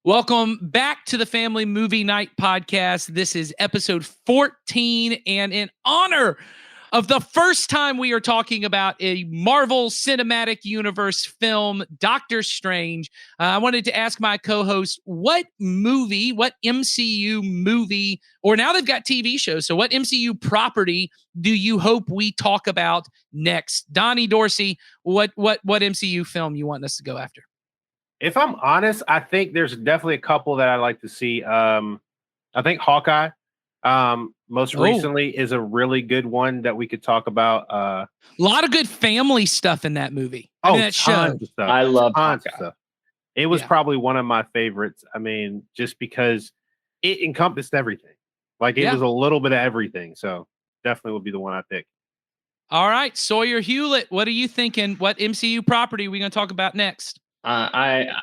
Welcome back to the Family Movie Night podcast. This is episode 14, and in honor of the first time we are talking about a Marvel Cinematic Universe film, Doctor Strange, I wanted to ask my co-host, what MCU movie, or now they've got TV shows, so what MCU property do you hope we talk about next? Donnie Dorsey, what MCU film you want us to go after? If I'm honest, I think there's definitely a couple that I'd like to see. I think Hawkeye, most recently, is a really good one that we could talk about. A lot of good family stuff in that movie. That show. Of stuff. I love tons of stuff. It was probably one of my favorites. I mean, just because it encompassed everything. Like it was a little bit of everything. So definitely would be the one I pick. All right, Sawyer Hewlett, what are you thinking? What MCU property are we going to talk about next?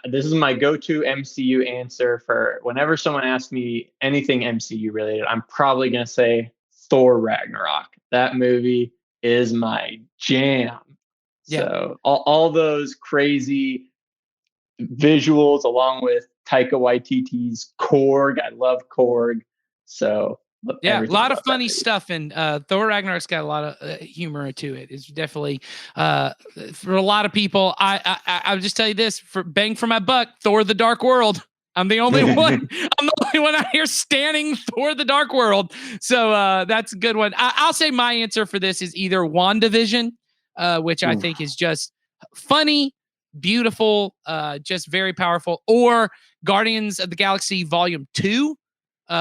This is my go-to MCU answer for whenever someone asks me anything MCU related. I'm probably going to say Thor Ragnarok. That movie is my jam. Yeah. So all those crazy visuals along with Taika Waititi's Korg. I love Korg. So a lot of funny stuff, and Thor Ragnarok's got a lot of humor to it. It's definitely for a lot of people. I'll just tell you this: for bang for my buck, Thor: The Dark World. I'm the only one. I'm the only one out here standing Thor: The Dark World. So that's a good one. I'll say my answer for this is either WandaVision, which I think is just funny, beautiful, just very powerful, or Guardians of the Galaxy Volume 2.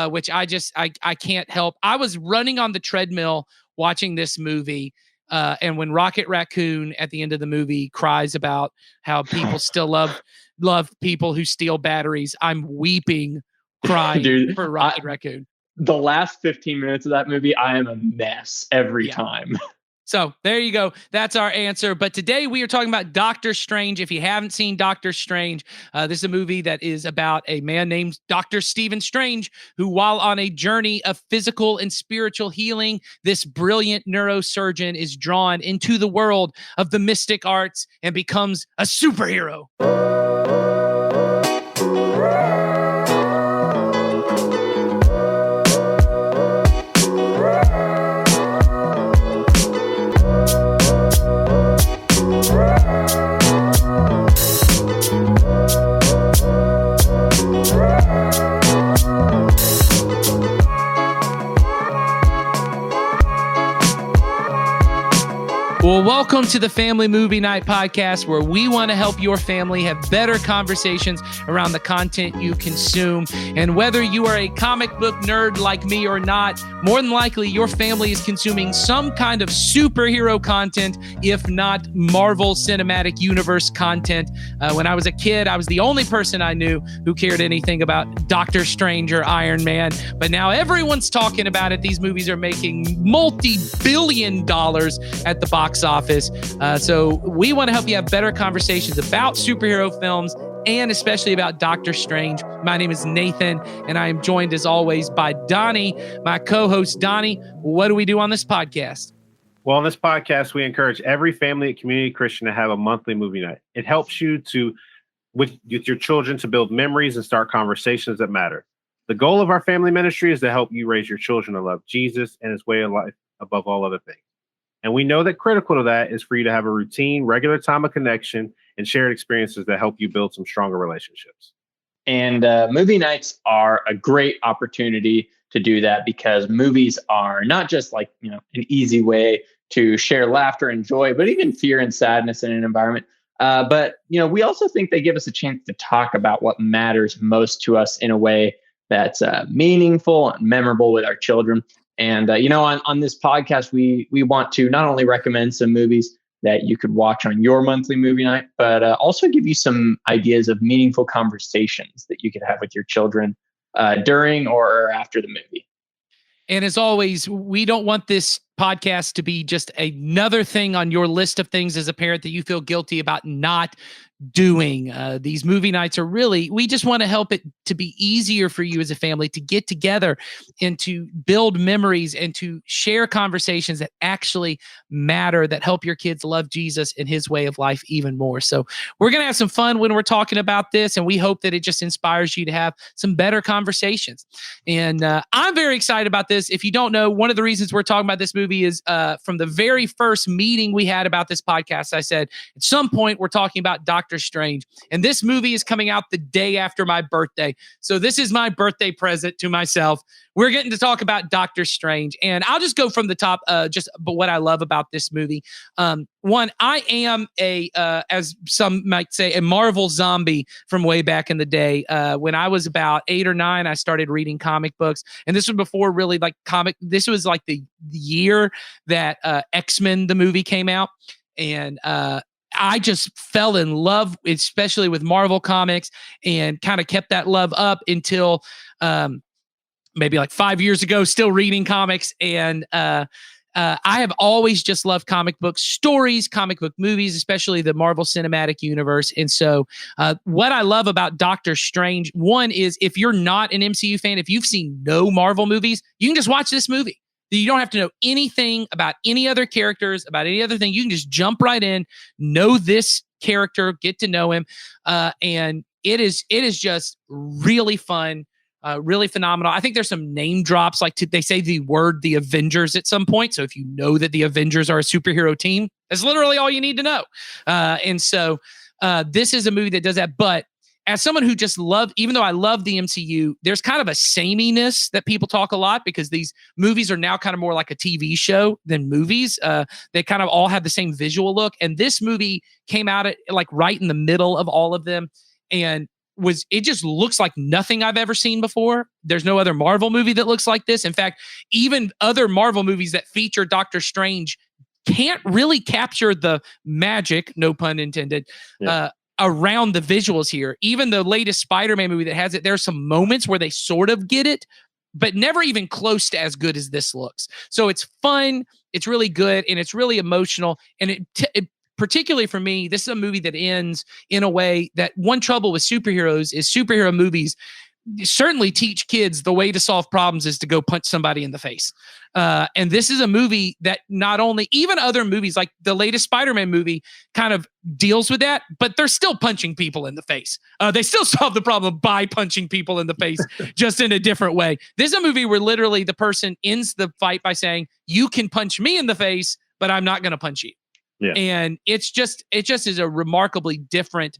Which I can't help. I was running on the treadmill watching this movie, and when Rocket Raccoon at the end of the movie cries about how people still love people who steal batteries, I'm weeping, crying for Rocket Raccoon. The last 15 minutes of that movie, I am a mess every time. So there you go. That's our answer. But today we are talking about Doctor Strange. If you haven't seen Doctor Strange, this is a movie that is about a man named Dr. Stephen Strange, who, while on a journey of physical and spiritual healing, this brilliant neurosurgeon is drawn into the world of the mystic arts and becomes a superhero. Well, welcome to the Family Movie Night podcast, where we want to help your family have better conversations around the content you consume. And whether you are a comic book nerd like me or not, more than likely your family is consuming some kind of superhero content, if not Marvel Cinematic Universe content. When I was a kid, I was the only person I knew who cared anything about Doctor Strange or Iron Man. But now everyone's talking about it. These movies are making multi-billion dollars at the box office. So we want to help you have better conversations about superhero films and especially about Doctor Strange. My name is Nathan, and I am joined as always by Donnie, my co-host. Donnie, what do we do on this podcast? Well, on this podcast, we encourage every family and community Christian to have a monthly movie night. It helps you with your children to build memories and start conversations that matter. The goal of our family ministry is to help you raise your children to love Jesus and his way of life above all other things. And we know that critical to that is for you to have a routine, regular time of connection and shared experiences that help you build some stronger relationships. And movie nights are a great opportunity to do that, because movies are not just like, an easy way to share laughter and joy, but even fear and sadness in an environment. But we also think they give us a chance to talk about what matters most to us in a way that's meaningful and memorable with our children. And, on this podcast, we want to not only recommend some movies that you could watch on your monthly movie night, but also give you some ideas of meaningful conversations that you could have with your children during or after the movie. And as always, we don't want this podcast to be just another thing on your list of things as a parent that you feel guilty about not doing. These movie nights are really, we just want to help it to be easier for you as a family to get together and to build memories and to share conversations that actually matter, that help your kids love Jesus and his way of life even more. So we're going to have some fun when we're talking about this, and we hope that it just inspires you to have some better conversations. And I'm very excited about this. If you don't know, one of the reasons we're talking about this movie is from the very first meeting we had about this podcast, I said, at some point we're talking about Doctor Strange. And this movie is coming out the day after my birthday. So this is my birthday present to myself. We're getting to talk about Doctor Strange. And I'll just go from the top, but what I love about this movie. One, I am as some might say, a Marvel zombie from way back in the day. When I was about 8 or 9, I started reading comic books. And this was before really this was like the year that X-Men, the movie, came out. And I just fell in love, especially with Marvel comics, and kind of kept that love up until maybe like 5 years ago, still reading comics. And I have always just loved comic book stories, comic book movies, especially the Marvel Cinematic Universe. And so what I love about Doctor Strange, one is if you're not an MCU fan, if you've seen no Marvel movies, you can just watch this movie. You don't have to know anything about any other characters, about any other thing. You can just jump right in, know this character, get to know him. And it is just really fun, really phenomenal. I think there's some name drops, like they say the word the Avengers at some point. So if you know that the Avengers are a superhero team, that's literally all you need to know. And so this is a movie that does that. But as someone who just even though I love the MCU, there's kind of a sameness that people talk a lot because these movies are now kind of more like a TV show than movies. They kind of all have the same visual look. And this movie came out at like right in the middle of all of them. And it just looks like nothing I've ever seen before. There's no other Marvel movie that looks like this. In fact, even other Marvel movies that feature Doctor Strange can't really capture the magic, no pun intended, around the visuals here. Even the latest Spider-Man movie that has it, there's some moments where they sort of get it, but never even close to as good as this looks. So it's fun, it's really good, and it's really emotional. And it particularly for me, this is a movie that ends in a way that one trouble with superheroes is superhero movies certainly teach kids the way to solve problems is to go punch somebody in the face. And this is a movie that not only, even other movies like the latest Spider-Man movie kind of deals with that, but they're still punching people in the face. They still solve the problem by punching people in the face, just in a different way. This is a movie where literally the person ends the fight by saying, you can punch me in the face, but I'm not going to punch you. Yeah. And it just is a remarkably different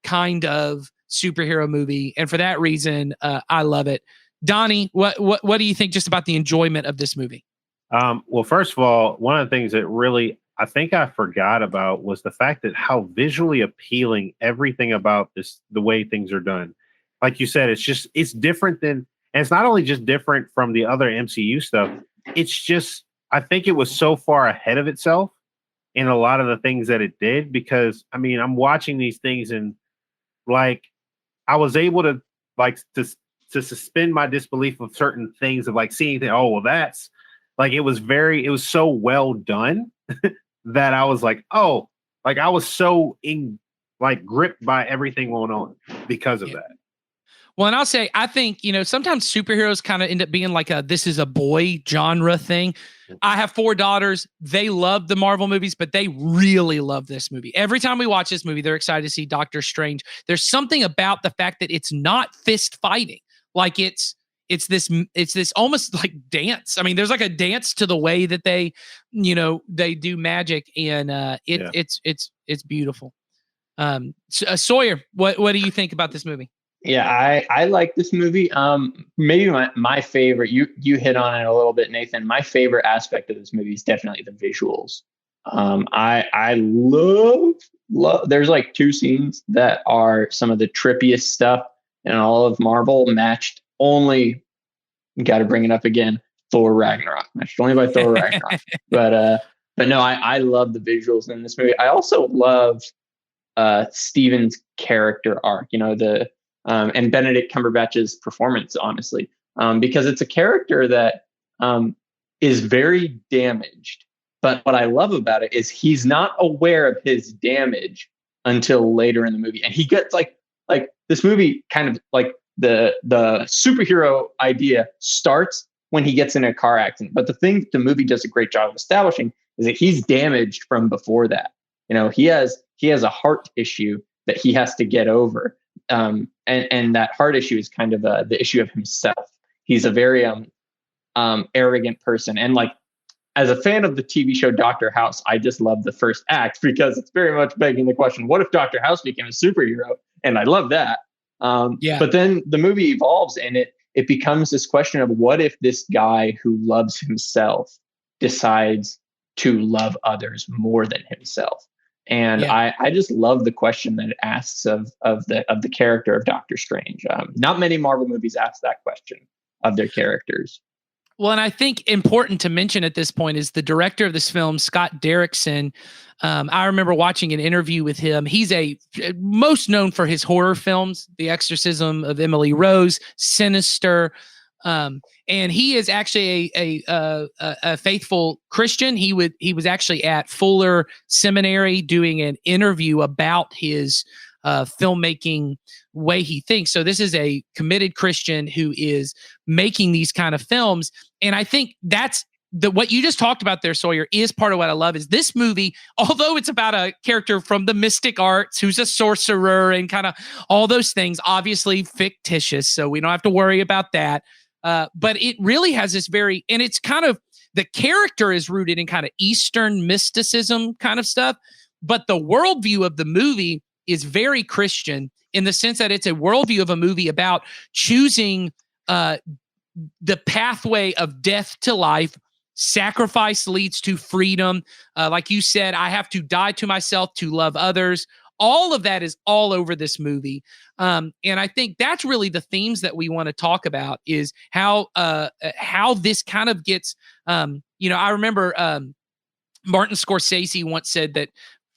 kind of superhero movie, and for that reason, I love it. Donnie, what do you think just about the enjoyment of this movie? Well, first of all, one of the things that really I think I forgot about was the fact that how visually appealing everything about this, the way things are done. Like you said, it's different than, and it's not only just different from the other MCU stuff. It's just, I think it was so far ahead of itself in a lot of the things that it did, because I mean, I'm watching these things and like, I was able to to suspend my disbelief of certain things, of like seeing that, oh, well, that's like, it was so well done that I was like, oh, like I was so gripped by everything going on because of that. Well, and I'll say, I think, sometimes superheroes kind of end up being like this is a boy genre thing. I have 4 daughters. They love the Marvel movies, but they really love this movie. Every time we watch this movie, they're excited to see Doctor Strange. There's something about the fact that it's not fist fighting. Like it's this almost like dance. I mean, there's like a dance to the way that they do magic, and it's beautiful. Sawyer, what do you think about this movie? Yeah, I like this movie. Maybe my favorite, you hit on it a little bit, Nathan. My favorite aspect of this movie is definitely the visuals. I love, there's like 2 scenes that are some of the trippiest stuff in all of Marvel, matched only, got to bring it up again, Thor Ragnarok, matched only by Thor Ragnarok. But no, I love the visuals in this movie. I also love Steven's character arc, and Benedict Cumberbatch's performance, honestly, because it's a character that is very damaged. But what I love about it is he's not aware of his damage until later in the movie. And he gets like this movie kind of like the superhero idea starts when he gets in a car accident. But the thing the movie does a great job of establishing is that he's damaged from before that. You know, he has a heart issue that he has to get over. And that heart issue is kind of the issue of himself. He's a very arrogant person. And like, as a fan of the TV show Dr. House, I just love the first act because it's very much begging the question, what if Dr. House became a superhero? And I love that. But then the movie evolves and it becomes this question of what if this guy who loves himself decides to love others more than himself? And I just love the question that it asks of the character of Doctor Strange. Not many Marvel movies ask that question of their characters. Well, and I think important to mention at this point is the director of this film, Scott Derrickson. I remember watching an interview with him. He's most known for his horror films, The Exorcism of Emily Rose, Sinister, and he is actually a faithful Christian. He was actually at Fuller Seminary doing an interview about his filmmaking way he thinks. So this is a committed Christian who is making these kind of films. And I think that's what you just talked about there, Sawyer, is part of what I love is this movie, although it's about a character from the mystic arts who's a sorcerer and kind of all those things, obviously fictitious. So we don't have to worry about that. But it really has this and it's kind of, the character is rooted in kind of Eastern mysticism kind of stuff. But the worldview of the movie is very Christian in the sense that it's a worldview of a movie about choosing the pathway of death to life. Sacrifice leads to freedom. Like you said, I have to die to myself to love others. All of that is all over this movie. And I think that's really the themes that we want to talk about is how this kind of gets, I remember Martin Scorsese once said that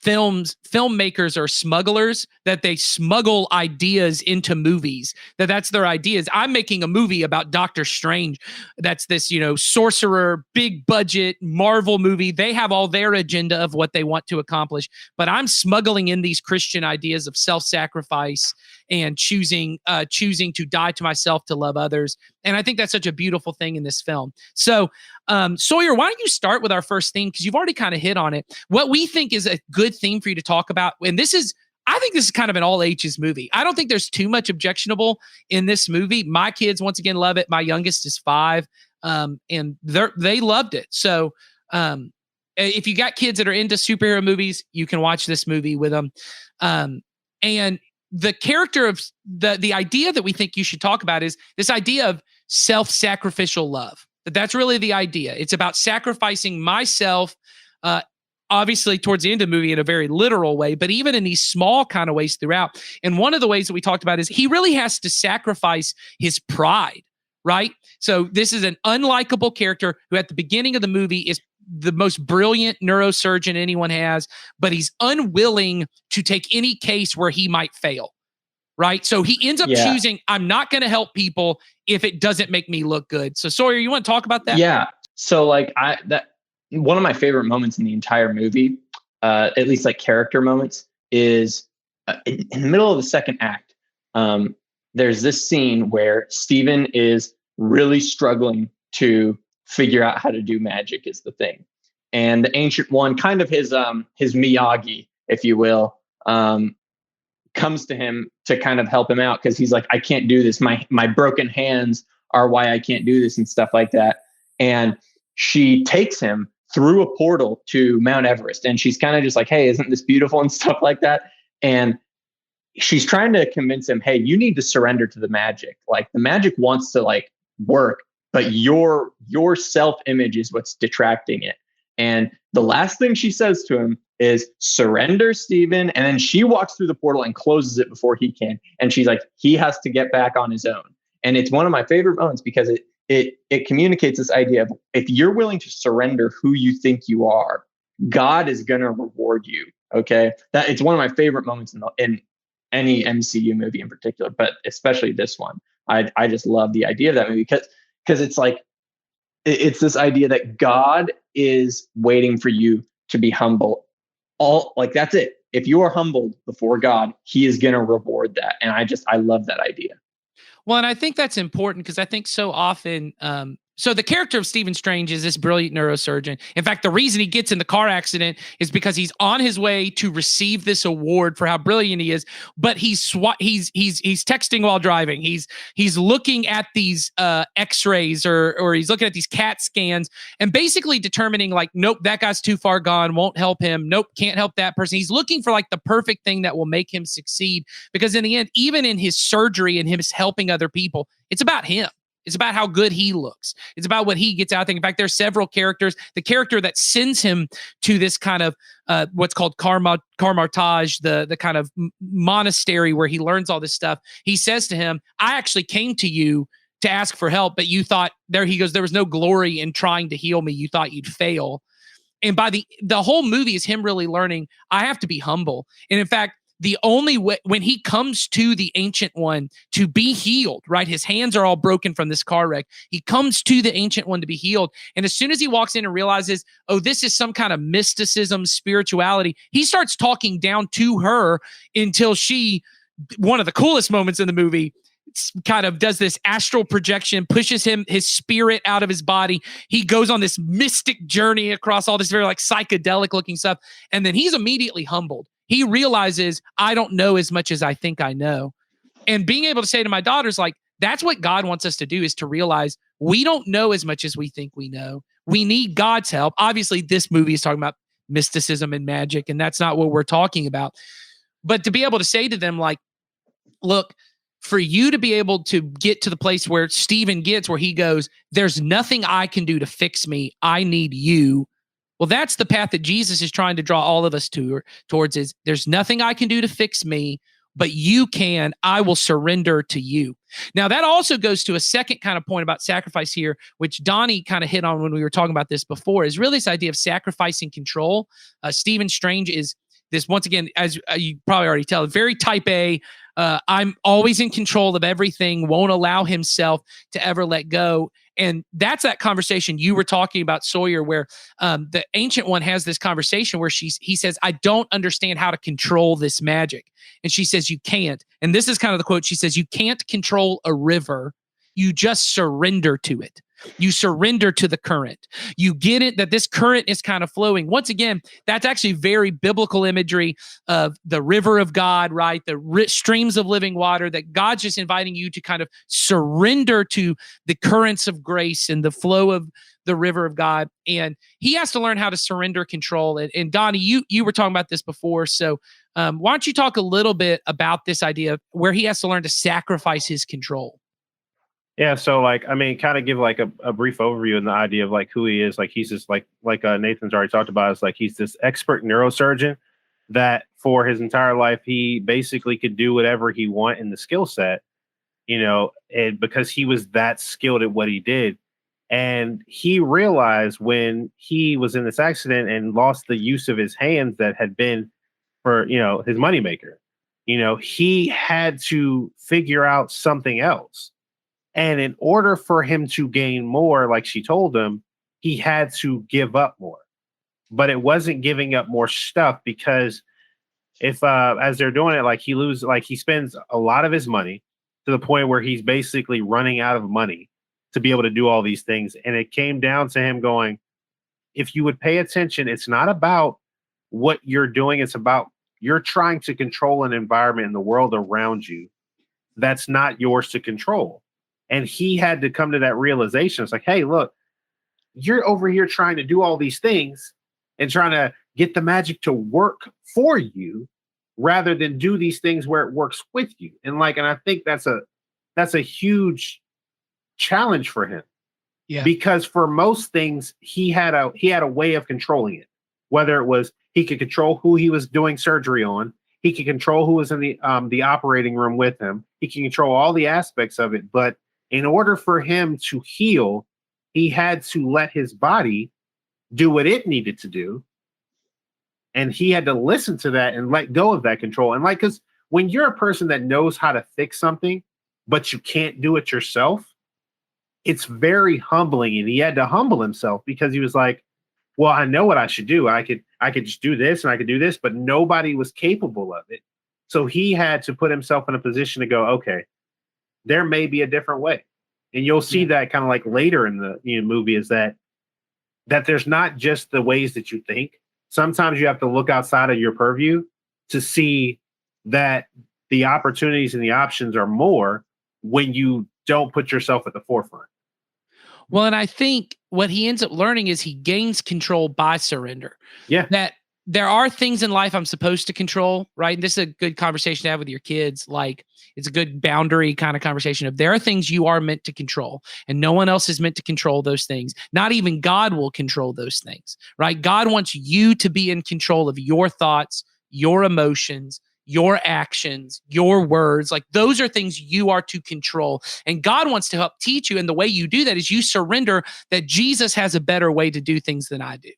filmmakers are smugglers, that they smuggle ideas into movies, that's their ideas. I'm making a movie about Doctor Strange. That's this, sorcerer, big budget Marvel movie. They have all their agenda of what they want to accomplish, but I'm smuggling in these Christian ideas of self-sacrifice and choosing to die to myself to love others. And I think that's such a beautiful thing in this film. So, Sawyer, why don't you start with our first theme? Because you've already kind of hit on it. What we think is a good theme for you to talk about. And I think this is kind of an all ages movie. I don't think there's too much objectionable in this movie. My kids, once again, love it. My youngest is 5, and they loved it. So, if you got kids that are into superhero movies, you can watch this movie with them. And the character of the idea that we think you should talk about is this idea of self-sacrificial love. That's really the idea. It's about sacrificing myself, obviously towards the end of the movie in a very literal way, but even in these small kind of ways throughout. And one of the ways that we talked about is he really has to sacrifice his pride, right? So this is an unlikable character who at the beginning of the movie is the most brilliant neurosurgeon anyone has, but he's unwilling to take any case where he might fail, right? So he ends up choosing, I'm not going to help people if it doesn't make me look good. So Sawyer, you want to talk about that? Yeah. So like one of my favorite moments in the entire movie, at least like character moments, is in the middle of the second act. There's this scene where Steven is really struggling to figure out how to do magic is the thing. And the Ancient One, kind of his Miyagi, if you will, comes to him to kind of help him out because he's like, I can't do this. My broken hands are why I can't do this and stuff like that. And she takes him through a portal to Mount Everest. And she's kind of just like, hey, isn't this beautiful and stuff like that? And she's trying to convince him, hey, you need to surrender to the magic. Like the magic wants to like work, but your self-image is what's detracting it. And the last thing she says to him is surrender, Steven. And then she walks through the portal and closes it before he can. And she's like, he has to get back on his own. And it's one of my favorite moments because it communicates this idea of if you're willing to surrender who you think you are, God is going to reward you. Okay. That it's one of my favorite moments in any MCU movie in particular, but especially this one. I just love the idea of that movie because it's like, it's this idea that God is waiting for you to be humble all like that's it. If you are humbled before God, he is going to reward that. And I love that idea. Well, and I think that's important because I think so often, so the character of Stephen Strange is this brilliant neurosurgeon. In fact, the reason he gets in the car accident is because he's on his way to receive this award for how brilliant he is. But he's texting while driving. He's looking at these X-rays or he's looking at these CAT scans and basically determining like, nope, that guy's too far gone, won't help him. Nope, can't help that person. He's looking for like the perfect thing that will make him succeed. Because in the end, even in his surgery and him helping other people, it's about him. It's about how good he looks. It's about what he gets out there. In fact, there's several characters. The character that sends him to this kind of what's called Carmartage, the kind of monastery where he learns all this stuff. He says to him, I actually came to you to ask for help, but you thought, there he goes, there was no glory in trying to heal me. You thought you'd fail. And by the whole movie is him really learning, I have to be humble. And in fact, the only way when he comes to the Ancient One to be healed, right? His hands are all broken from this car wreck. He comes to the Ancient One to be healed. And as soon as he walks in and realizes, oh, this is some kind of mysticism, spirituality, he starts talking down to her until she, one of the coolest moments in the movie, kind of does this astral projection, pushes his spirit out of his body. He goes on this mystic journey across all this very like psychedelic looking stuff. And then he's immediately humbled. He realizes I don't know as much as I think I know. And being able to say to my daughters, like, that's what God wants us to do, is to realize we don't know as much as we think we know. We need God's help. Obviously, this movie is talking about mysticism and magic, and that's not what we're talking about. But to be able to say to them, like, look, for you to be able to get to the place where Stephen gets, where he goes, there's nothing I can do to fix me. I need you. Well, that's the path that Jesus is trying to draw all of us towards is there's nothing I can do to fix me, but you can. I will surrender to you. Now, that also goes to a second kind of point about sacrifice here, which Donnie kind of hit on when we were talking about this before, is really this idea of sacrificing control. Stephen Strange is this, once again, as you probably already tell, very type A. I'm always in control of everything, won't allow himself to ever let go. And that's that conversation you were talking about, Sawyer, where the Ancient One has this conversation where he says, I don't understand how to control this magic. And she says, you can't. And this is kind of the quote. She says, you can't control a river. You just surrender to it. You surrender to the current. You get it that this current is kind of flowing. Once again, that's actually very biblical imagery of the river of God, right? The streams of living water, that God's just inviting you to kind of surrender to the currents of grace and the flow of the river of God. And he has to learn how to surrender control. And Donnie, you were talking about this before. So why don't you talk a little bit about this idea of where he has to learn to sacrifice his control? Yeah, so like, I mean, kind of give like a brief overview and the idea of like who he is. Like he's just like Nathan's already talked about. It's like he's this expert neurosurgeon that for his entire life he basically could do whatever he want in the skill set, you know, and because he was that skilled at what he did. And he realized when he was in this accident and lost the use of his hands that had been for, you know, his moneymaker, you know, he had to figure out something else. And in order for him to gain more, like she told him, he had to give up more. But it wasn't giving up more stuff, because if as they're doing it, like he spends a lot of his money to the point where he's basically running out of money to be able to do all these things. And it came down to him going, if you would pay attention, it's not about what you're doing. It's about you're trying to control an environment in the world around you that's not yours to control. And he had to come to that realization. It's like, hey, look, you're over here trying to do all these things and trying to get the magic to work for you rather than do these things where it works with you. And I think that's a huge challenge for him. Yeah. Because for most things, he had a way of controlling it. Whether it was he could control who he was doing surgery on, he could control who was in the operating room with him, he can control all the aspects of it, but in order for him to heal, he had to let his body do what it needed to do. And he had to listen to that and let go of that control. And because when you're a person that knows how to fix something, but you can't do it yourself, it's very humbling. And he had to humble himself because he was like, well, I know what I should do. I I could just do this and I could do this, but nobody was capable of it. So he had to put himself in a position to go, okay, there may be a different way. And you'll see that kind of like later in the movie is that there's not just the ways that you think. Sometimes you have to look outside of your purview to see that the opportunities and the options are more when you don't put yourself at the forefront. Well, and I think what he ends up learning is he gains control by surrender. Yeah. That there are things in life I'm supposed to control, right? And this is a good conversation to have with your kids. Like, it's a good boundary kind of conversation of there are things you are meant to control and no one else is meant to control those things. Not even God will control those things, right? God wants you to be in control of your thoughts, your emotions, your actions, your words. Like, those are things you are to control. And God wants to help teach you. And the way you do that is you surrender that Jesus has a better way to do things than I do.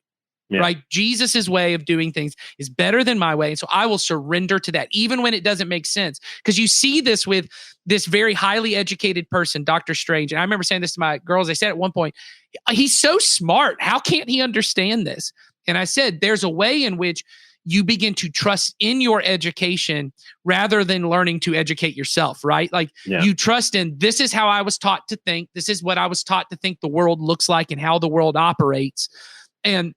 Yeah. Right? Jesus's way of doing things is better than my way. And so I will surrender to that, even when it doesn't make sense. Because you see this with this very highly educated person, Dr. Strange. And I remember saying this to my girls. They said at one point, he's so smart. How can't he understand this? And I said, there's a way in which you begin to trust in your education rather than learning to educate yourself, right? Like you trust in, this is how I was taught to think. This is what I was taught to think the world looks like and how the world operates. And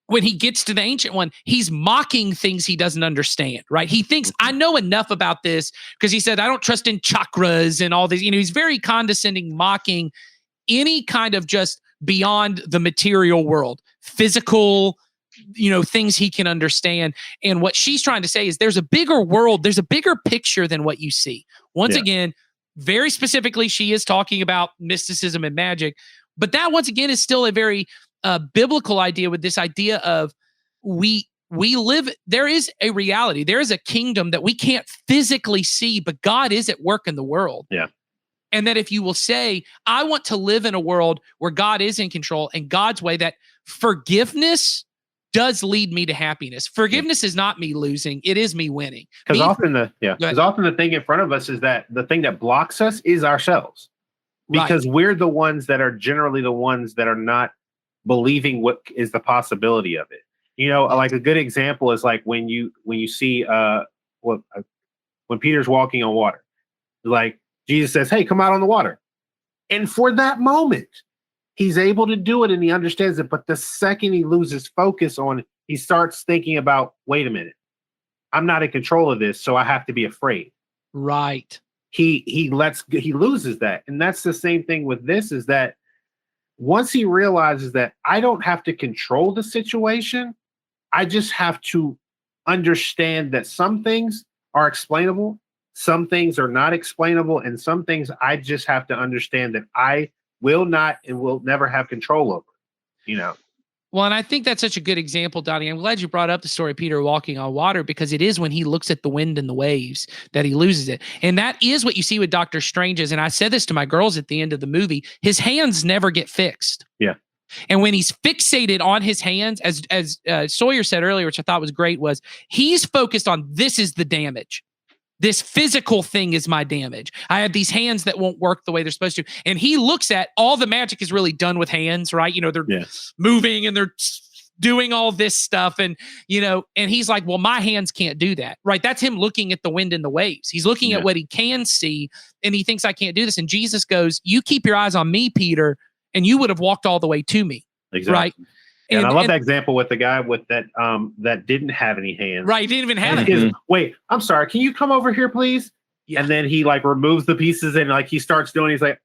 when he gets to the Ancient One, he's mocking things he doesn't understand, right? He thinks, I know enough about this because he said, I don't trust in chakras and all these, he's very condescending, mocking any kind of just beyond the material world, physical, things he can understand. And what she's trying to say is there's a bigger world, there's a bigger picture than what you see. Once again, very specifically, she is talking about mysticism and magic, but that once again is still a very biblical idea with this idea of we live, there is a reality, there is a kingdom that we can't physically see, but God is at work in the world. Yeah. And that if you will say, I want to live in a world where God is in control and God's way, that forgiveness does lead me to happiness. Forgiveness is not me losing, it is me winning. Because often the thing in front of us is that the thing that blocks us is ourselves. Because we're the ones that are generally the ones that are not believing what is the possibility of it. Like a good example is like when you see when Peter's walking on water, like Jesus says, hey, come out on the water. And for that moment, he's able to do it and he understands it. But the second he loses focus on it, he starts thinking about, wait a minute, I'm not in control of this, so I have to be afraid. Right. He loses that. And that's the same thing with this, is that once he realizes that I don't have to control the situation, I just have to understand that some things are explainable, some things are not explainable, and some things I just have to understand that I will not and will never have control over. Well, and I think that's such a good example, Donnie. I'm glad you brought up the story of Peter walking on water, because it is when he looks at the wind and the waves that he loses it. And that is what you see with Dr. Strange's. And I said this to my girls at the end of the movie, his hands never get fixed. Yeah. And when he's fixated on his hands, as Sawyer said earlier, which I thought was great, was he's focused on, this is the damage. This physical thing is my damage. I have these hands that won't work the way they're supposed to. And he looks at all the magic is really done with hands, right? They're moving and they're doing all this stuff. And, and he's like, well, my hands can't do that, right? That's him looking at the wind and the waves. He's looking at what he can see and he thinks I can't do this. And Jesus goes, you keep your eyes on me, Peter, and you would have walked all the way to me. Exactly. Right. And I love that example with the guy with that that didn't have any hands. Right, he didn't even have it. Wait, I'm sorry. Can you come over here, please? Yeah. And then he like removes the pieces and like he starts doing. He's like,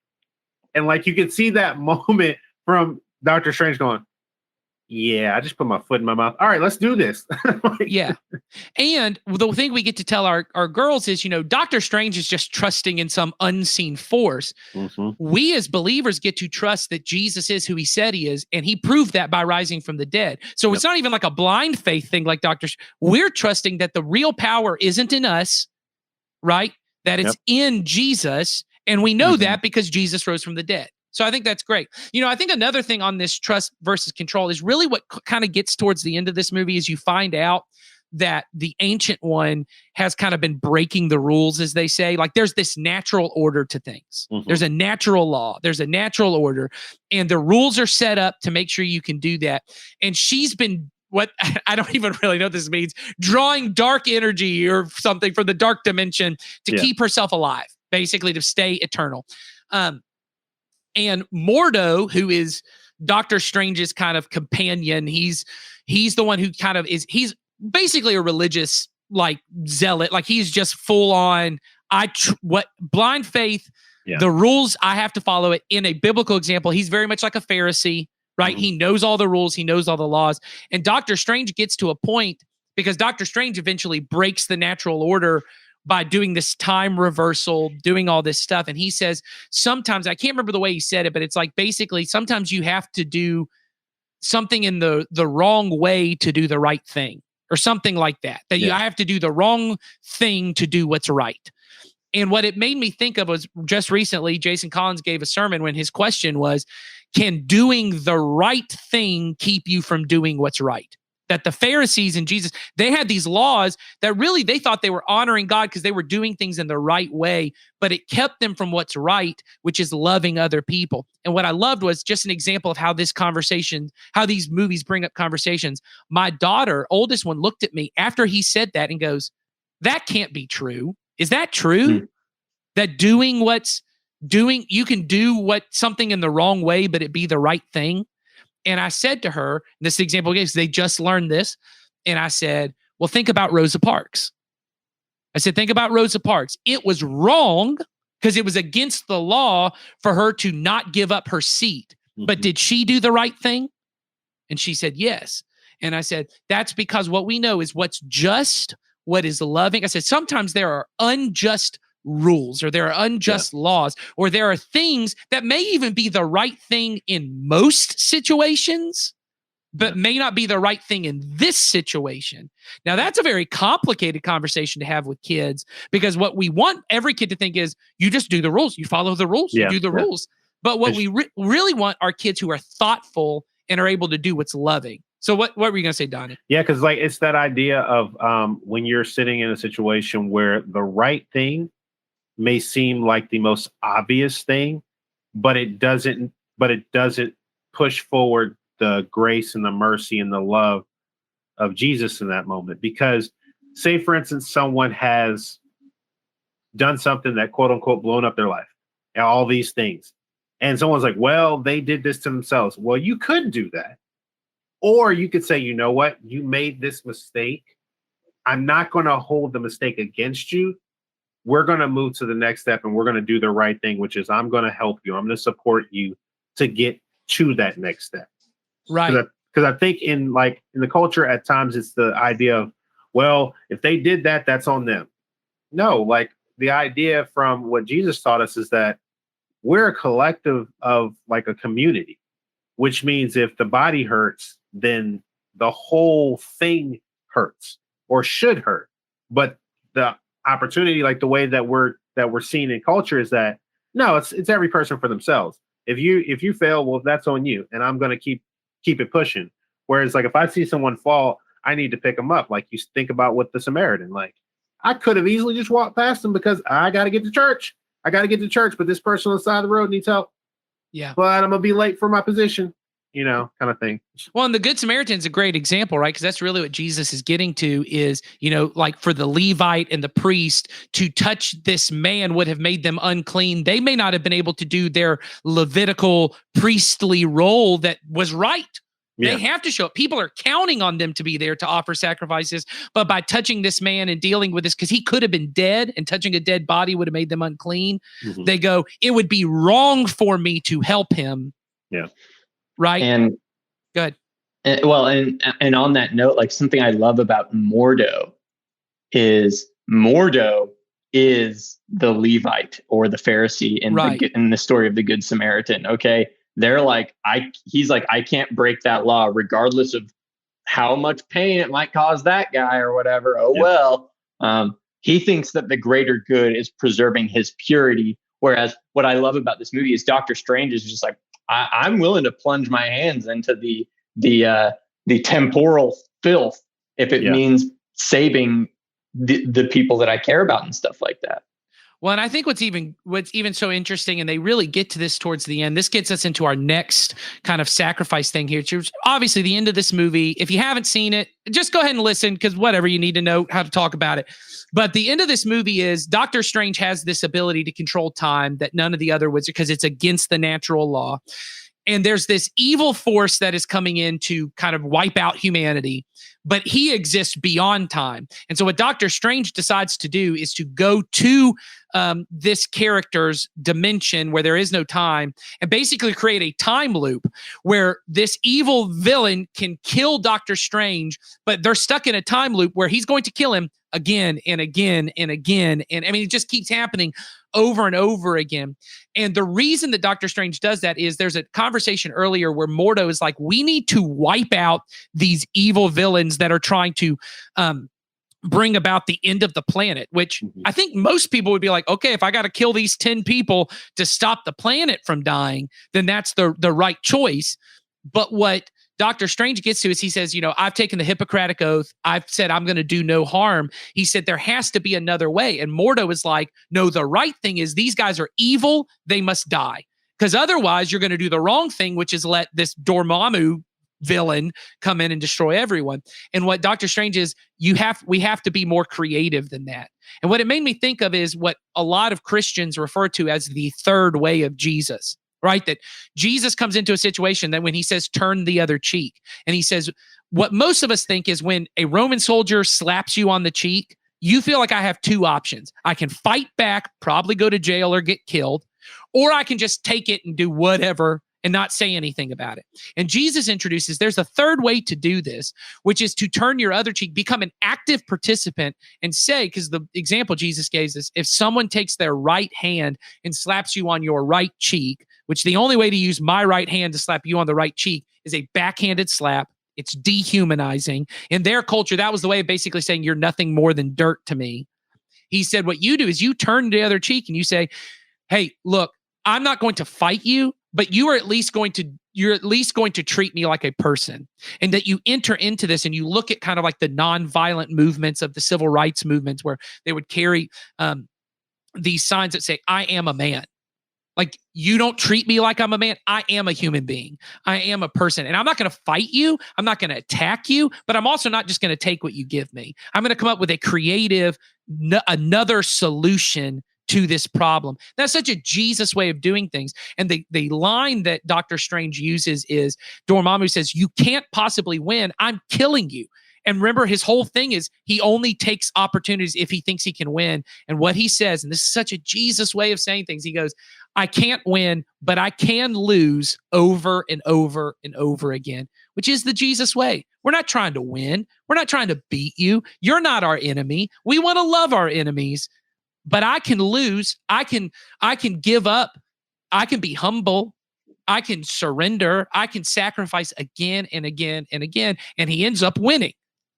and like you can see that moment from Dr. Strange going, yeah, I just put my foot in my mouth. All right, let's do this. Yeah. And the thing we get to tell our girls is, Dr. Strange is just trusting in some unseen force. Mm-hmm. We as believers get to trust that Jesus is who he said he is. And he proved that by rising from the dead. So it's not even like a blind faith thing like we're trusting that the real power isn't in us, right? That it's in Jesus. And we know that because Jesus rose from the dead. So I think that's great. I think another thing on this trust versus control is really what kind of gets towards the end of this movie is you find out that the Ancient One has kind of been breaking the rules, as they say. Like there's this natural order to things. Mm-hmm. There's a natural law. There's a natural order. And the rules are set up to make sure you can do that. And she's been what I don't even really know what this means, drawing dark energy or something from the dark dimension to keep herself alive, basically to stay eternal. And Mordo, who is Doctor Strange's kind of companion, he's the one who kind of he's basically a religious like zealot. Like he's just full on, what blind faith, the rules, I have to follow it. In a biblical example, he's very much like a Pharisee, right? Mm-hmm. He knows all the rules. He knows all the laws. And Doctor Strange gets to a point, because Doctor Strange eventually breaks the natural order by doing this time reversal, doing all this stuff. And he says, sometimes, I can't remember the way he said it, but it's like, basically, sometimes you have to do something in the wrong way to do the right thing, or something like that. I have to do the wrong thing to do what's right. And what it made me think of was just recently, Jason Collins gave a sermon when his question was, can doing the right thing keep you from doing what's right? That the Pharisees and Jesus, they had these laws that really they thought they were honoring God because they were doing things in the right way, but it kept them from what's right, which is loving other people. And what I loved was just an example of how this conversation, how these movies bring up conversations. My daughter, oldest one, looked at me after he said that and goes, that can't be true. Is that true? That you can do something in the wrong way, but it be the right thing? And I said to her, this example again, they just learned this. And I said, well, think about Rosa Parks. I said, think about Rosa Parks. It was wrong because it was against the law for her to not give up her seat. Mm-hmm. But did she do the right thing? And she said, yes. And I said, that's because what we know is what's just, what is loving. I said, sometimes there are unjust rules, or there are unjust laws, or there are things that may even be the right thing in most situations, but may not be the right thing in this situation. Now, that's a very complicated conversation to have with kids, because what we want every kid to think is, you just do the rules, you follow the rules, you do the rules. But what we really want are kids who are thoughtful and are able to do what's loving. So what were you going to say, Donnie? Yeah, because like it's that idea of when you're sitting in a situation where the right thing may seem like the most obvious thing, but it doesn't push forward the grace and the mercy and the love of Jesus in that moment. Because say, for instance, someone has done something that quote unquote blown up their life and all these things. And someone's like, well, they did this to themselves. Well, you could do that. Or you could say, you know what? You made this mistake. I'm not going to hold the mistake against you. We're going to move to the next step, and we're going to do the right thing, which is I'm going to help you. I'm going to support you to get to that next step. Right. Because I think in the culture at times it's the idea of, well, if they did that, that's on them. No, like the idea from what Jesus taught us is that we're a collective of like a community, which means if the body hurts, then the whole thing hurts or should hurt. But the opportunity, like the way that we're seen in culture, is that no, it's every person for themselves. If you fail, well, that's on you, and I'm going to keep it pushing. Whereas like if I see someone fall, I need to pick them up. Like you think about with the Samaritan, like I could have easily just walked past them because I got to get to church. But this person on the side of the road needs help. Yeah, but I'm gonna be late for my position. Kind of thing. Well, and the Good Samaritan is a great example, right? Because that's really what Jesus is getting to is, like for the Levite and the priest to touch this man would have made them unclean. They may not have been able to do their Levitical priestly role that was right. Yeah. They have to show up. People are counting on them to be there to offer sacrifices. But by touching this man and dealing with this, because he could have been dead and touching a dead body would have made them unclean. Mm-hmm. They go, it would be wrong for me to help him. Yeah. Right. And good. And on that note, like something I love about Mordo is the Levite or the Pharisee in the story of the Good Samaritan. Okay. They're like, he's like, I can't break that law regardless of how much pain it might cause that guy or whatever. Oh, well, he thinks that the greater good is preserving his purity. Whereas what I love about this movie is Doctor Strange is just like, I'm willing to plunge my hands into the temporal filth if it means saving the people that I care about and stuff like that. Well, and I think what's even so interesting, and they really get to this towards the end. This gets us into our next kind of sacrifice thing here. Which is obviously the end of this movie. If you haven't seen it, just go ahead and listen, because whatever, you need to know how to talk about it. But the end of this movie is Doctor Strange has this ability to control time that none of the other wizards, because it's against the natural law. And there's this evil force that is coming in to kind of wipe out humanity, but he exists beyond time. And so what Doctor Strange decides to do is to go to this character's dimension where there is no time, and basically create a time loop where this evil villain can kill Doctor Strange, but they're stuck in a time loop where he's going to kill him again and again and again. And I mean, it just keeps happening over and over again. And the reason that Doctor Strange does that is there's a conversation earlier where Mordo is like, we need to wipe out these evil villains that are trying to bring about the end of the planet, which I think most people would be like, okay, if I got to kill these 10 people to stop the planet from dying, then that's the right choice. But what Doctor Strange gets to is he says, I've taken the Hippocratic Oath. I've said I'm going to do no harm. He said there has to be another way. And Mordo is like, no, the right thing is these guys are evil. They must die. Because otherwise you're going to do the wrong thing, which is let this Dormammu villain come in and destroy everyone. And what Doctor Strange is, we have to be more creative than that. And what it made me think of is what a lot of Christians refer to as the third way of Jesus. Right? That Jesus comes into a situation that when he says, turn the other cheek, and he says, what most of us think is when a Roman soldier slaps you on the cheek, you feel like I have two options. I can fight back, probably go to jail or get killed, or I can just take it and do whatever and not say anything about it. And Jesus introduces, there's a third way to do this, which is to turn your other cheek, become an active participant and say, because the example Jesus gave is if someone takes their right hand and slaps you on your right cheek, which the only way to use my right hand to slap you on the right cheek is a backhanded slap. It's dehumanizing. In their culture, that was the way of basically saying you're nothing more than dirt to me. He said, what you do is you turn the other cheek and you say, hey, look, I'm not going to fight you, but you're at least going to treat me like a person. And that you enter into this and you look at kind of like the nonviolent movements of the civil rights movements where they would carry these signs that say, I am a man. Like, you don't treat me like I'm a man. I am a human being. I am a person. And I'm not going to fight you. I'm not going to attack you, but I'm also not just going to take what you give me. I'm going to come up with a creative, another solution to this problem. That's such a Jesus way of doing things. And the line that Doctor Strange uses is, Dormammu says, you can't possibly win. I'm killing you. And remember, his whole thing is he only takes opportunities if he thinks he can win. And what he says, and this is such a Jesus way of saying things, he goes, I can't win, but I can lose over and over and over again, which is the Jesus way. We're not trying to win. We're not trying to beat you. You're not our enemy. We want to love our enemies, but I can lose. I can give up. I can be humble. I can surrender. I can sacrifice again and again and again. And he ends up winning.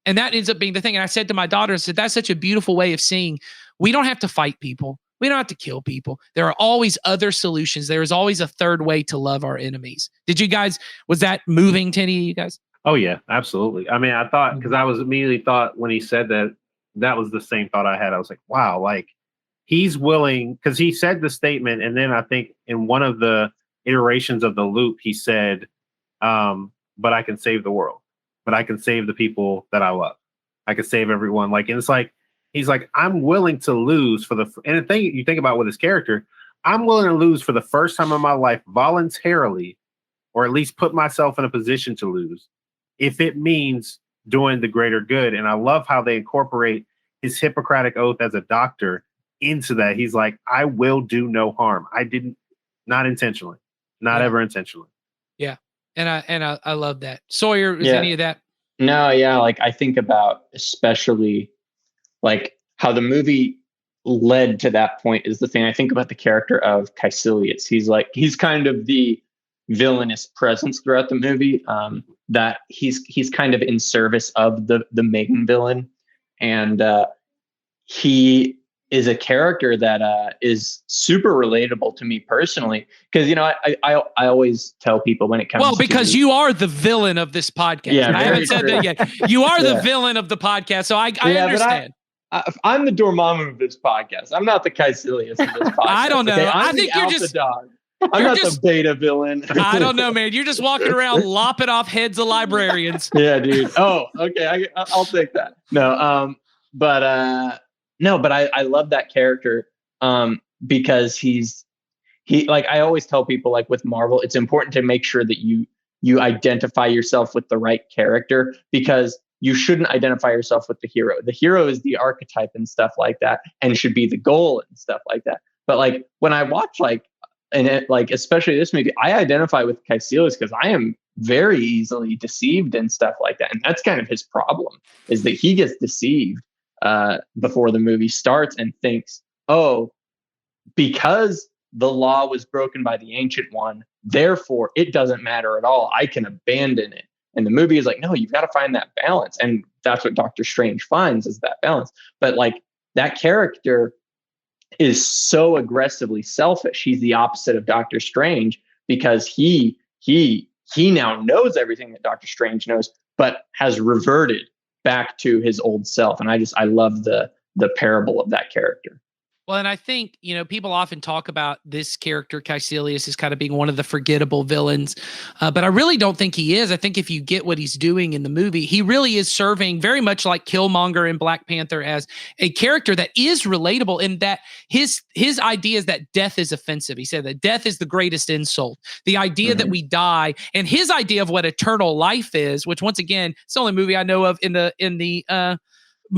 And that ends up being the thing. And I said to my daughter, I said, that's such a beautiful way of seeing we don't have to fight people. We don't have to kill people. There are always other solutions. There is always a third way to love our enemies. Was that moving to any of you guys? Oh, yeah, absolutely. I mean, I thought, because I was immediately thought when he said that was the same thought I had. I was like, wow, like he's willing, because he said the statement. And then I think in one of the iterations of the loop, he said, but I can save the world. But I can save the people that I love. I can save everyone. Like, and it's like, he's like, I'm willing to lose and the thing you think about with his character, I'm willing to lose for the first time in my life voluntarily, or at least put myself in a position to lose if it means doing the greater good. And I love how they incorporate his Hippocratic Oath as a doctor into that. He's like, I will do no harm. Not intentionally, not ever intentionally. Yeah. And I love that. Sawyer, is any of that? No, yeah. Like I think about especially like how the movie led to that point is the thing. I think about the character of Caecilius. He's kind of the villainous presence throughout the movie. That he's kind of in service of the main villain, and he is a character that is super relatable to me personally. Because I always tell people when it comes because you are the villain of this podcast. Yeah, I haven't said that yet. You are the villain of the podcast, so I understand. I'm the Dormammu of this podcast. I'm not the Caecilius of this podcast. I don't know. Okay? I I'm think the you're alpha just dog. I'm not the beta villain. I don't know, man. You're just walking around lopping off heads of librarians. Yeah, dude. Oh, okay. I'll take that. No, but I love that character because he like I always tell people like with Marvel, it's important to make sure that you identify yourself with the right character because you shouldn't identify yourself with the hero. The hero is the archetype and stuff like that and should be the goal and stuff like that. But like when I watch like especially this movie, I identify with Caecilius because I am very easily deceived and stuff like that. And that's kind of his problem is that he gets deceived before the movie starts and thinks, oh, because the law was broken by the Ancient One, therefore it doesn't matter at all. I can abandon it. And the movie is like, no, you've got to find that balance. And that's what Doctor Strange finds is that balance. But like that character is so aggressively selfish. He's the opposite of Doctor Strange because he now knows everything that Doctor Strange knows, but has reverted back to his old self. And I love the parable of that character. Well, and I think, people often talk about this character, Caecilius, as kind of being one of the forgettable villains. But I really don't think he is. I think if you get what he's doing in the movie, he really is serving very much like Killmonger in Black Panther as a character that is relatable in that his idea is that death is offensive. He said that death is the greatest insult. The idea that we die and his idea of what eternal life is, which once again, it's the only movie I know of in the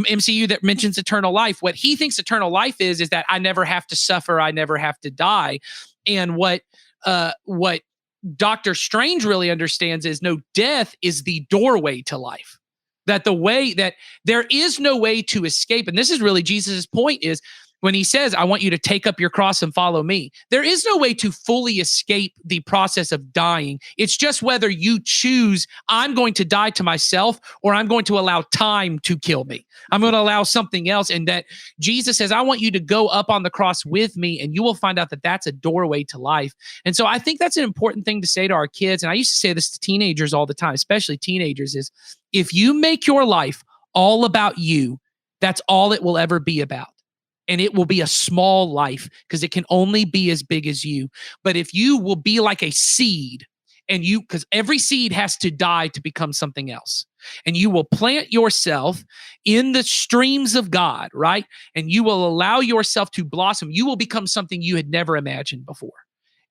MCU that mentions eternal life. What he thinks eternal life is that I never have to suffer, I never have to die. And what Doctor Strange really understands is no, death is the doorway to life. That the way that there is no way to escape. And this is really Jesus's point is when he says, I want you to take up your cross and follow me. There is no way to fully escape the process of dying. It's just whether you choose, I'm going to die to myself or I'm going to allow time to kill me. I'm going to allow something else. And that Jesus says, I want you to go up on the cross with me and you will find out that that's a doorway to life. And so I think that's an important thing to say to our kids. And I used to say this to teenagers all the time, especially teenagers, is if you make your life all about you, that's all it will ever be about. And it will be a small life because it can only be as big as you. But if you will be like a seed and because every seed has to die to become something else. And you will plant yourself in the streams of God, right? And you will allow yourself to blossom. You will become something you had never imagined before.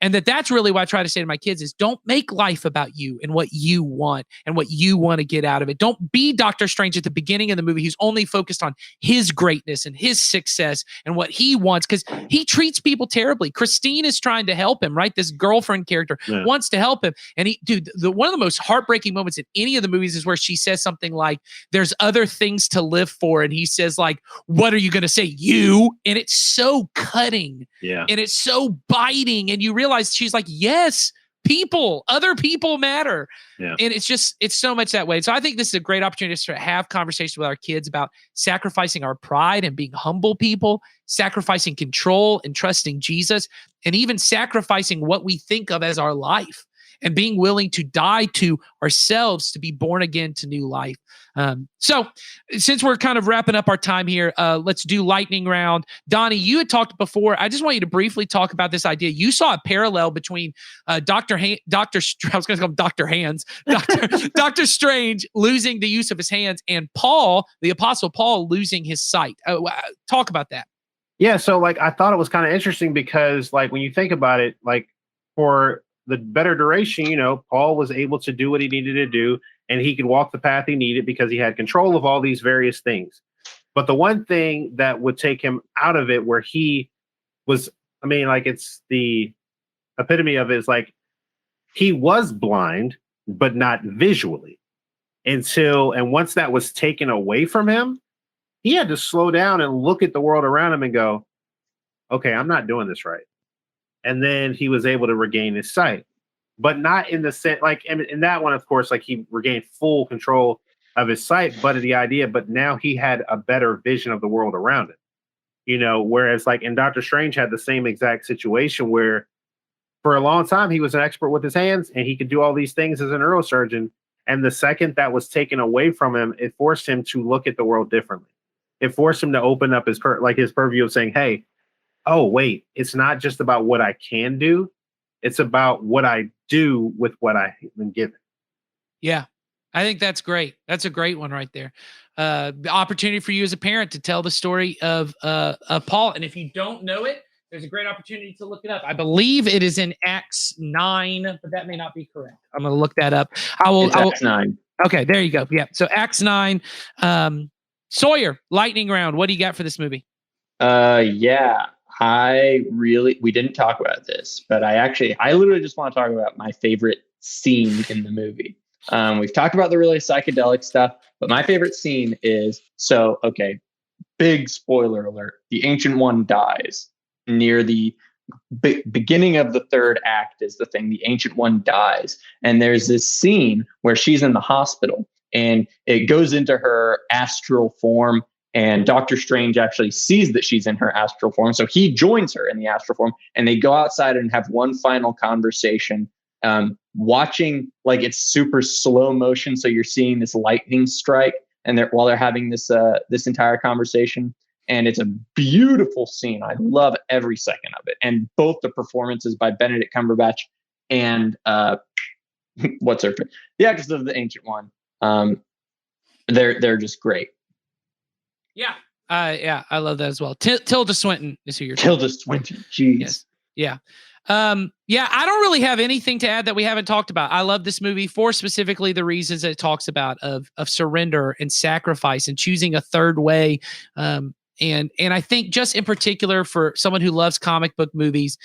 And that's really what I try to say to my kids is don't make life about you and what you want and what you want to get out of it. Don't be Doctor Strange at the beginning of the movie who's only focused on his greatness and his success and what he wants because he treats people terribly. Christine is trying to help him, right? This girlfriend character wants to help him. And one of the most heartbreaking moments in any of the movies is where she says something like, there's other things to live for. And he says like, what are you going to say? You? And it's so cutting. Yeah. And it's so biting. And you realize she's like, yes, other people matter. Yeah. And it's so much that way. So I think this is a great opportunity to have conversations with our kids about sacrificing our pride and being humble people, sacrificing control and trusting Jesus, and even sacrificing what we think of as our life and being willing to die to ourselves to be born again to new life. So since we're kind of wrapping up our time here, let's do lightning round. Donnie, you had talked before. I just want you to briefly talk about this idea. You saw a parallel between Dr. Strange losing the use of his hands and Paul, the Apostle Paul, losing his sight. Talk about that. Yeah. So like, I thought it was kind of interesting because like, when you think about it, like for the better duration, Paul was able to do what he needed to do and he could walk the path he needed because he had control of all these various things. But the one thing that would take him out of it where he was, it's the epitome of it is like he was blind, but not visually and once that was taken away from him, he had to slow down and look at the world around him and go, okay, I'm not doing this right. And then he was able to regain his sight, but not in the sense like in that one, of course, like he regained full control of his sight, but now he had a better vision of the world around him, whereas like in Doctor Strange had the same exact situation where for a long time, he was an expert with his hands and he could do all these things as a neurosurgeon. And the second that was taken away from him, it forced him to look at the world differently. it forced him to open up his purview of saying, hey, oh, wait, it's not just about what I can do. It's about what I do with what I've been given. Yeah, I think that's great. That's a great one right there. The opportunity for you as a parent to tell the story of Paul. And if you don't know it, there's a great opportunity to look it up. I believe it is in Acts 9, but that may not be correct. I'm going to look that up. It's Acts 9. Okay, there you go. Yeah. So Acts 9. Sawyer, lightning round. What do you got for this movie? Yeah. We didn't talk about this, but I literally just want to talk about my favorite scene in the movie. We've talked about the really psychedelic stuff, but my favorite scene is, big spoiler alert. The Ancient One dies near the beginning of the third act is the thing. The Ancient One dies. And there's this scene where she's in the hospital and it goes into her astral form. And Doctor Strange actually sees that she's in her astral form. So he joins her in the astral form and they go outside and have one final conversation, watching like it's super slow motion. So you're seeing this lightning strike and while they're having this entire conversation. And it's a beautiful scene. I love every second of it. And both the performances by Benedict Cumberbatch and the actress of the Ancient One, they're just great. Yeah. I love that as well. Tilda Swinton is who you're Tilda Swinton. Jeez. Yes. Yeah. I don't really have anything to add that we haven't talked about. I love this movie for specifically the reasons that it talks about of surrender and sacrifice and choosing a third way. And I think just in particular for someone who loves comic book movies,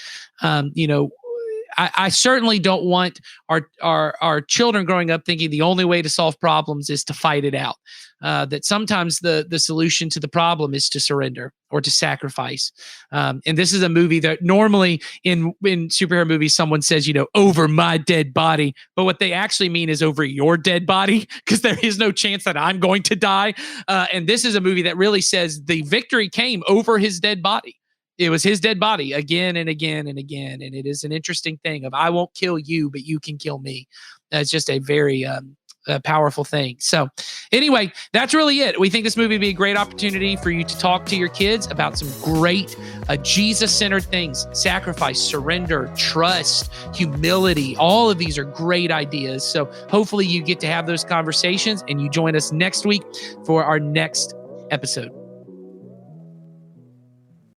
I certainly don't want our children growing up thinking the only way to solve problems is to fight it out. That sometimes the solution to the problem is to surrender or to sacrifice. And this is a movie that normally in superhero movies, someone says, over my dead body. But what they actually mean is over your dead body, because there is no chance that I'm going to die. And this is a movie that really says the victory came over his dead body. It was his dead body again and again and again. And it is an interesting thing of I won't kill you, but you can kill me. It's just a very powerful thing. So anyway, that's really it. We think this movie would be a great opportunity for you to talk to your kids about some great Jesus-centered things: sacrifice, surrender, trust, humility. All of these are great ideas. So hopefully you get to have those conversations and you join us next week for our next episode.